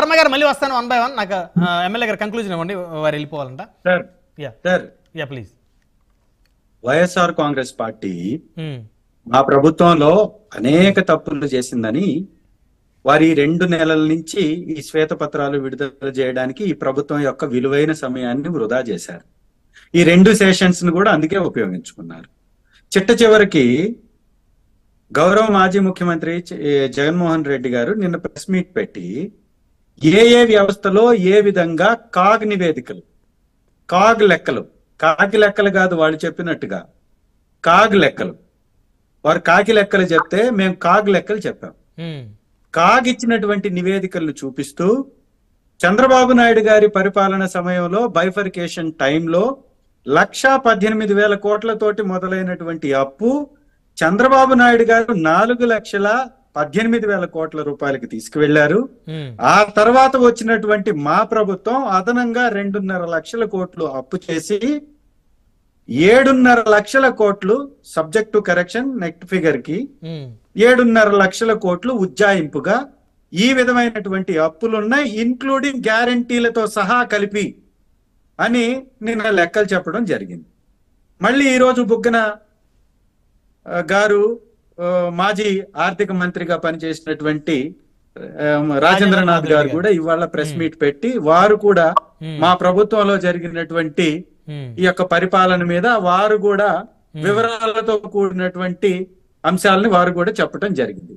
వర్మ గారు మళ్ళీ వస్తాను 1 by 1. నాకు ఎమ్మెల్యే గారు కంక్లూజన్ ఇవ్వండి, వారు వెళ్ళిపోవాలంట. ప్లీజ్. వైఎస్ఆర్ కాంగ్రెస్ పార్టీ మా ప్రభుత్వంలో అనేక తప్పులు చేసిందని వారి 2 నెలల నుంచి ఈ శ్వేతపత్రాలు విడుదల చేయడానికి ఈ ప్రభుత్వం యొక్క విలువైన సమయాన్ని వృధా చేశారు. ఈ 2 సెషన్స్ ను కూడా అందుకే ఉపయోగించుకున్నారు. చిట్ట చివరికి గౌరవ మాజీ ముఖ్యమంత్రి జగన్మోహన్ రెడ్డి గారు నిన్న ప్రెస్ మీట్ పెట్టి ఏ వ్యవస్థలో ఏ విధంగా కాగ్ నివేదికలు, కాగ్ లెక్కలు, కాకి లెక్కలు కాదు వాళ్ళు చెప్పినట్టుగా కాగ్ లెక్కలు, వారు కాకి లెక్కలు చెప్తే మేము కాగ్ లెక్కలు చెప్పాం. కాగ్ ఇచ్చినటువంటి నివేదికలను చూపిస్తూ చంద్రబాబు నాయుడు గారి పరిపాలన సమయంలో బైఫర్కేషన్ టైంలో 1,18,000 కోట్లతోటి మొదలైనటువంటి అప్పు చంద్రబాబు నాయుడు గారు 4,18,000 కోట్ల రూపాయలకి తీసుకువెళ్లారు. ఆ తర్వాత వచ్చినటువంటి మా ప్రభుత్వం అదనంగా 2.5 లక్షల కోట్లు అప్పు చేసి 7.5 లక్షల కోట్లు subject to correction net figure కి 7.5 లక్షల కోట్లు ఉజ్జాయింపుగా ఈ విధమైనటువంటి అప్పులున్నాయి, ఇన్క్లూడింగ్ గ్యారంటీలతో సహా కలిపి అని నిన్న లెక్కలు చెప్పడం జరిగింది. మళ్ళీ ఈరోజు బుగ్గన గారు మాజీ ఆర్థిక మంత్రిగా పనిచేసినటువంటి రాజేంద్రనాథ్ గారు కూడా ఇవాళ ప్రెస్ మీట్ పెట్టి వారు కూడా మా ప్రభుత్వంలో జరిగినటువంటి ఈ యొక్క పరిపాలన మీద వారు కూడా వివరాలతో కూడినటువంటి అంశాలని వారు కూడా చెప్పడం జరిగింది.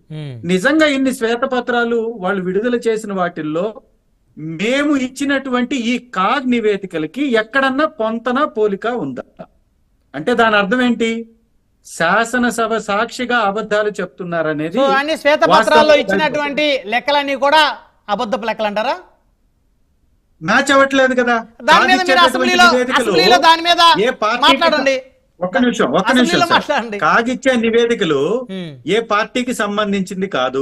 నిజంగా ఇన్ని శ్వేతపత్రాలు వాళ్ళు విడుదల చేసిన వాటిల్లో మేము ఇచ్చినటువంటి ఈ కాగ్ నివేదికలకి ఎక్కడన్నా పొంతన పోలిక ఉందా అంటే దాని అర్థం ఏంటి? శాసనసభ సాక్షిగా అబద్ధాలు చెప్తున్నారనేది. అన్ని శ్వేతపత్రాల్లో ఇచ్చినటువంటి లెక్కలన్నీ కూడా అబద్ధపు లెక్కలు అంటారా? మ్యాచ్ అవ్వట్లేదు కదా. ఏ పార్టీ ఒక్క నిమిషం కాగిచ్చే నివేదికలు ఏ పార్టీకి సంబంధించింది కాదు.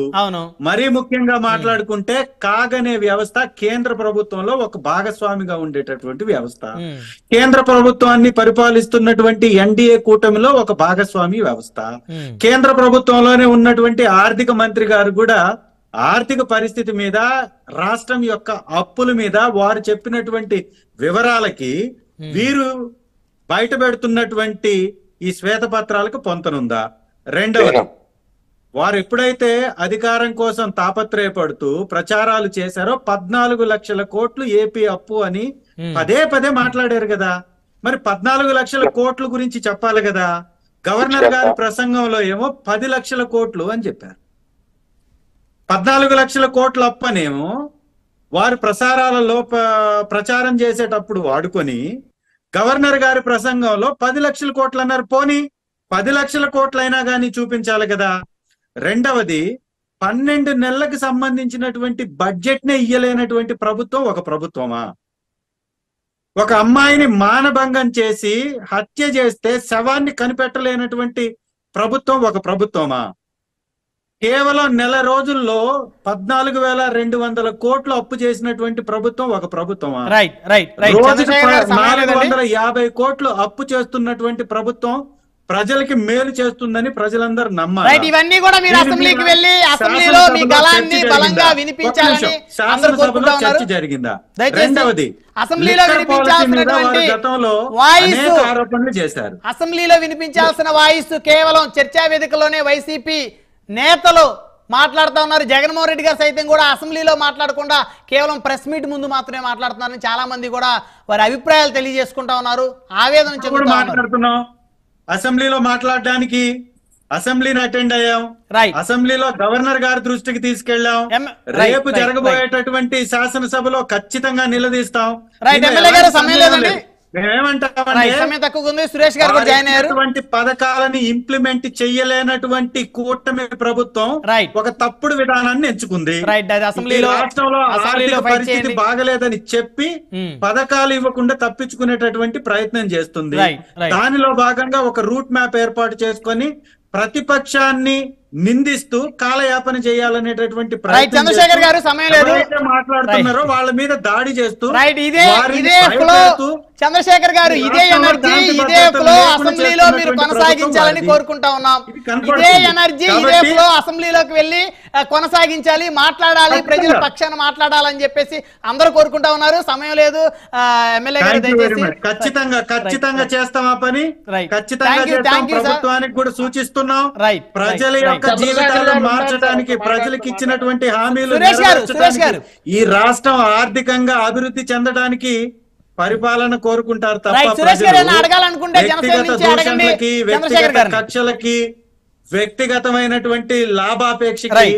మరీ ముఖ్యంగా మాట్లాడుకుంటే కాగ్ అనే వ్యవస్థ కేంద్ర ప్రభుత్వంలో ఒక భాగస్వామిగా ఉండేటటువంటి వ్యవస్థ. కేంద్ర ప్రభుత్వాన్ని పరిపాలిస్తున్నటువంటి ఎన్డీఏ కూటమిలో ఒక భాగస్వామి వ్యవస్థ. కేంద్ర ప్రభుత్వంలోనే ఉన్నటువంటి ఆర్థిక మంత్రి గారు కూడా ఆర్థిక పరిస్థితి మీద, రాష్ట్రం యొక్క అప్పుల మీద వారు చెప్పినటువంటి వివరాలకి వీరు బయట పెడుతున్నటువంటి ఈ శ్వేతపత్రాలకు పొంతనుందా? రెండవది, వారు ఎప్పుడైతే అధికారం కోసం తాపత్రయపడుతూ ప్రచారాలు చేశారో 14 లక్షల కోట్లు ఏపీ అప్పు అని పదే మాట్లాడారు కదా. మరి 14 లక్షల కోట్ల గురించి చెప్పాలి కదా. గవర్నర్ గారి ప్రసంగంలో ఏమో 10 లక్షల కోట్లు అని చెప్పారు. 14 లక్షల కోట్ల అప్పు అనేమో వారు ప్రసారాలలో ప్రచారం చేసేటప్పుడు వాడుకొని గవర్నర్ గారి ప్రసంగంలో 10 లక్షల కోట్లు అన్నారు. పోనీ 10 లక్షల కోట్లైనా కానీ చూపించాలి కదా. రెండవది, 12 నెలలకు సంబంధించినటువంటి బడ్జెట్ నే ఇయ్యలేనటువంటి ప్రభుత్వం ఒక ప్రభుత్వమా? ఒక అమ్మాయిని మానభంగం చేసి హత్య చేస్తే శవాన్ని కనిపెట్టలేనటువంటి ప్రభుత్వం ఒక ప్రభుత్వమా? కేవలం నెల రోజుల్లో 14,200 కోట్లు అప్పు చేసినటువంటి ప్రభుత్వం ఒక ప్రభుత్వమా? రోజుకి 450 కోట్లు అప్పు చేస్తున్నటువంటి ప్రభుత్వం ప్రజలకి మేలు చేస్తుందని ప్రజలందరూ నమ్మాలి. ఇవన్నీ కూడా మీరు అసెంబ్లీకి వెళ్ళి అసెంబ్లీలో మీ గళాన్ని బలంగా వినిపించాలని శాసనసభలో చర్చ జరిగిందా? రెండవది, అసెంబ్లీలో వినిపించాల్సినటువంటి వాయిస్ ఆరోపణలు చేశారు. అసెంబ్లీలో వినిపించాల్సిన వాయిస్ కేవలం చర్చా వేదికలోనే వైసీపీ నేతలు మాట్లాడుతూ ఉన్నారు. జగన్మోహన్ రెడ్డి గారు సైతం కూడా అసెంబ్లీలో మాట్లాడకుండా కేవలం ప్రెస్ మీట్ ముందు మాత్రమే మాట్లాడుతున్నారని చాలా మంది కూడా వారి అభిప్రాయాలు తెలియజేసుకుంటా ఉన్నారు, ఆవేదన మాట్లాడుతున్నాం. అసెంబ్లీలో మాట్లాడడానికి అసెంబ్లీని అటెండ్ అయ్యాం. అసెంబ్లీలో గవర్నర్ గారి దృష్టికి తీసుకెళ్లాం. రేపు జరగబోయేటటువంటి శాసనసభలో ఖచ్చితంగా నిలదీస్తాం. మేమేమంటామంటే పథకాలని ఇంప్లిమెంట్ చెయ్యలేనటువంటి కూటమి ప్రభుత్వం ఒక తప్పుడు విధానాన్ని ఎంచుకుంది. రాష్ట్రంలో ఆర్థిక పరిస్థితి బాగలేదని చెప్పి పథకాలు ఇవ్వకుండా తప్పించుకునేటటువంటి ప్రయత్నం చేస్తుంది. దానిలో భాగంగా ఒక రూట్ మ్యాప్ ఏర్పాటు చేసుకొని ప్రతిపక్షాన్ని నిందిస్తూ కాలయాపన చేయాలనేటటువంటి చంద్రశేఖర్ గారు సమయం లేదు మాట్లాడుతున్నారో వాళ్ళ మీద దాడి చేస్తూ చంద్రశేఖర్ గారు ఇదే ఎనర్జీ ఇదే ఫ్లో అసెంబ్లీలో మీరు కొనసాగించాలని కోరుకుంటా ఉన్నాం. ఇదే ఎనర్జీ ఇదే ఫ్లో అసెంబ్లీలోకి వెళ్ళి కొనసాగించాలి, మాట్లాడాలి, ప్రజల పక్షాన మాట్లాడాలని చెప్పేసి అందరూ కోరుకుంటా ఉన్నారు. సమయం లేదు ఎమ్మెల్యే గారు, దయచేసి ఖచ్చితంగా చేస్తాం ఆ పని, ఖచ్చితంగా ప్రభుత్వానికి కూడా సూచిస్తున్నాం. ప్రజల యొక్క జీవితాలను మార్చడానికి, ప్రజలకు ఇచ్చినటువంటి హామీలు ఈ రాష్ట్రం ఆర్థికంగా అభివృద్ధి చెందడానికి పరిపాలన కోరుకుంటారు తప్ప వ్యక్తిగత దూషణలకి, వ్యక్తిగత కక్షలకి, వ్యక్తిగతమైనటువంటి లాభాపేక్షకి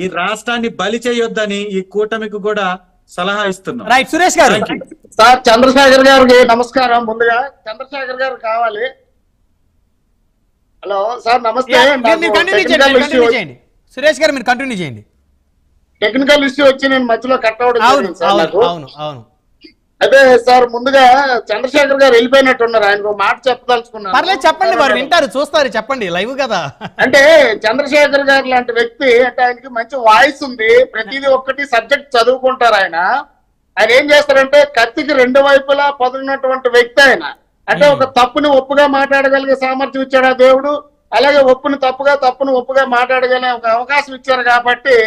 ఈ రాష్ట్రాన్ని బలి చేయొద్దని ఈ కూటమికి కూడా సలహా ఇస్తున్నాం. సురేష్ గారు. సార్ చంద్రశేఖర్ గారికి నమస్కారం. ముందుగా చంద్రశేఖర్ గారు కావాలి. హలో సార్, నమస్తే. సురేష్ గారు మీరు కంటిన్యూ చేయండి. టెక్నికల్ ఇష్యూ వచ్చి నేను మధ్యలో కట్ అవడం. అవును అదే సార్, ముందుగా చంద్రశేఖర్ గారు వెళ్ళిపోయినట్టున్నారు. ఆయనకు మాట చెప్పదలుచుకున్నారు. పర్లేదు చెప్పండి, వారు వింటారు, చూస్తారు, చెప్పండి, లైవ్ కదా. అంటే చంద్రశేఖర్ గారు లాంటి వ్యక్తి అంటే ఆయనకి మంచి వాయిస్ ఉంది, ప్రతిదీ ఒక్కటి సబ్జెక్ట్ చదువుకుంటారు. ఆయన ఏం చేస్తారంటే కత్తికి రెండు వైపులా పొదిగినటువంటి వ్యక్తి ఆయన. అంటే ఒక తప్పుని ఒప్పుగా మాట్లాడగలిగే సామర్థ్యం ఇచ్చాడు ఆ దేవుడు, అలాగే ఒప్పుని తప్పుగా, తప్పును ఒప్పుగా మాట్లాడగలిగే ఒక అవకాశం ఇచ్చారు. కాబట్టి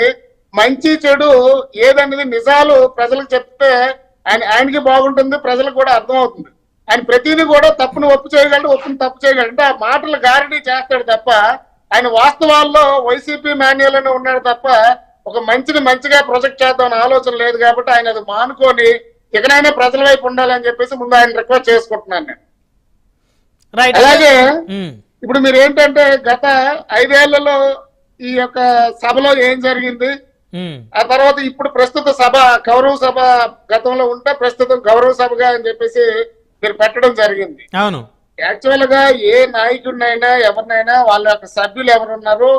మంచి చెడు ఏదనేది నిజాలు ప్రజలకు చెప్తే ఆయనకి బాగుంటుంది, ప్రజలకు కూడా అర్థం అవుతుంది. ఆయన ప్రతిదీ కూడా తప్పును ఒప్పు చేయగలడు, ఒప్పుని తప్పు చేయగలడు. అంటే ఆ మాటలు గారిడీ చేస్తాడు తప్ప ఆయన వాస్తవాల్లో వైసీపీ మాన్యుల్ అని ఉన్నాడు తప్ప ఒక మంచిని మంచిగా ప్రొజెక్ట్ చేద్దామని ఆలోచన లేదు. కాబట్టి ఆయన అది మానుకొని ఎక్కడైనా ప్రజల వైపు ఉండాలని చెప్పేసి ముందు ఆయన రిక్వెస్ట్ చేసుకుంటున్నాను నేను. అలాగే ఇప్పుడు మీరు ఏంటంటే గత 5 ఏళ్లలో ఈ యొక్క సభలో ఏం జరిగింది, ఆ తర్వాత ఇప్పుడు ప్రస్తుత సభ గౌరవ సభ గతంలో ఉంటే ప్రస్తుతం గౌరవ సభగా అని చెప్పేసి మీరు పెట్టడం జరిగింది. అవును, యాక్చువల్ గా ఏ నాయకుడినైనా ఎవరినైనా వాళ్ళ యొక్క సభ్యులు ఎవరున్నారు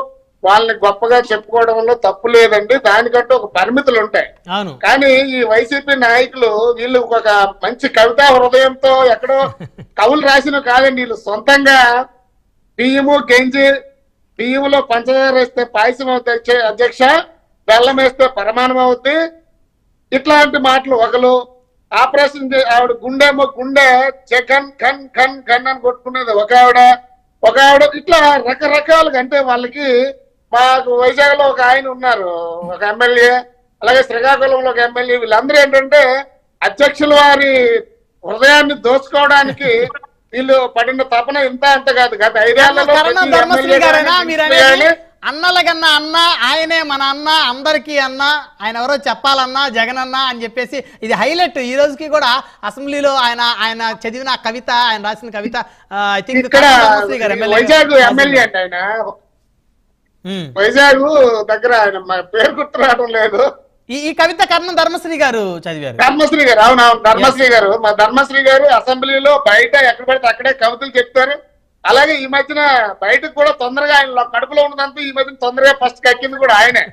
వాళ్ళని గొప్పగా చెప్పుకోవడంలో తప్పు లేదండి, దానికంటూ ఒక పరిమితులు ఉంటాయి. కానీ ఈ వైసీపీ నాయకులు వీళ్ళు ఒక మంచి కవితా హృదయంతో ఎక్కడో కవులు రాసిన కాదండి, వీళ్ళు సొంతంగా బియ్యము గంజి, బియ్యంలో పంచదార వేస్తే పాయసం అవుతాయి అధ్యక్ష, బెల్లం వేస్తే పరమాణం అవుద్ది, ఇట్లాంటి మాటలు. ఒకరు ఆపరేషన్ ఆవిడ గుండె జగన్ ఖన్ ఖన్ ఖన్ అని కొట్టుకునేది ఒక ఆవిడ ఇట్లా రకరకాలుగా. అంటే వాళ్ళకి మాకు వైజాగ్ లో ఒక ఆయన ఉన్నారు, ఒక ఎమ్మెల్యే, అలాగే శ్రీకాకుళంలో ఒక ఎమ్మెల్యే. వీళ్ళందరూ ఏంటంటే అధ్యక్షుల వారి హృదయాన్ని దోచుకోవడానికి వీళ్ళు పడిన తపన ఇంత అంత కాదు. గత 5 ఏళ్లలో అన్నల కన్నా అన్న ఆయనే మన అన్న, అందరికీ అన్న, ఆయన ఎవరో చెప్పాలన్నా జగన్ అన్న అని చెప్పేసి ఇది హైలైట్. ఈ రోజుకి కూడా అసెంబ్లీలో ఆయన చదివిన కవిత, ఆయన రాసిన కవిత ఐ థింక్ వైజాగ్ ఎమ్మెల్యే అంటే ఆయన వైజాగ్ దగ్గర ఆయన పేరు గుర్తు రావడం లేదు. ఈ కవిత కర్ణం ధర్మశ్రీ గారు చదివారు. ధర్మశ్రీ గారు, అవునవును, ధర్మశ్రీ గారు. మా ధర్మశ్రీ గారు అసెంబ్లీలో బయట ఎక్కడ పడితే అక్కడే కవితలు చెప్తారు. అలాగే ఈ మధ్యన బయటకు కూడా తొందరగా ఆయన కడుపులో ఉన్నదంతా ఈ మధ్యన తొందరగా ఫస్ట్ కక్కింది కూడా ఆయనే.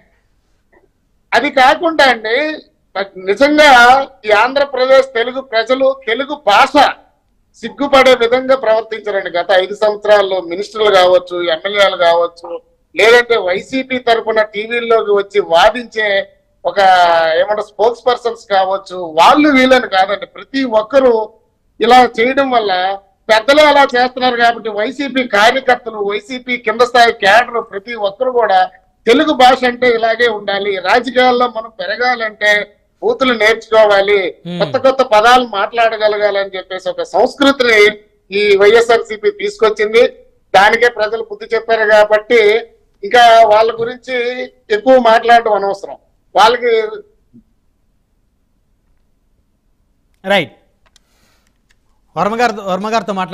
అది కాకుండా అండి నిజంగా ఈ ఆంధ్రప్రదేశ్ తెలుగు ప్రజలు తెలుగు భాష సిగ్గుపడే విధంగా ప్రవర్తించారండి. గత 5 సంవత్సరాల్లో మినిస్టర్లు కావచ్చు, ఎమ్మెల్యేలు కావచ్చు, లేదంటే వైసీపీ తరఫున టీవీల్లోకి వచ్చి వాదించే ఒక ఏమంటారు స్పోక్స్ పర్సన్స్ కావచ్చు, వాళ్ళు వీళ్ళని కాదండి, ప్రతి ఒక్కరూ ఇలా చేయడం వల్ల పెద్దలు అలా చేస్తున్నారు. కాబట్టి వైసీపీ కార్యకర్తలు, వైసీపీ కింద స్థాయి క్యాడర్ ప్రతి ఒక్కరు కూడా తెలుగు భాష అంటే ఇలాగే ఉండాలి, రాజకీయాల్లో మనం పెరగాలంటే బూతులు నేర్చుకోవాలి, కొత్త కొత్త పదాలు మాట్లాడగలగాలని చెప్పేసి ఒక సంస్కృతిని ఈ వైఎస్ఆర్సీపీ తీసుకొచ్చింది. దానికే ప్రజలు బుద్ధి చెప్పారు. కాబట్టి ఇంకా వాళ్ళ గురించి ఎక్కువ మాట్లాడడం అనవసరం. వాళ్ళకి రైట్ వర్మ గారితో మాట్లాడు.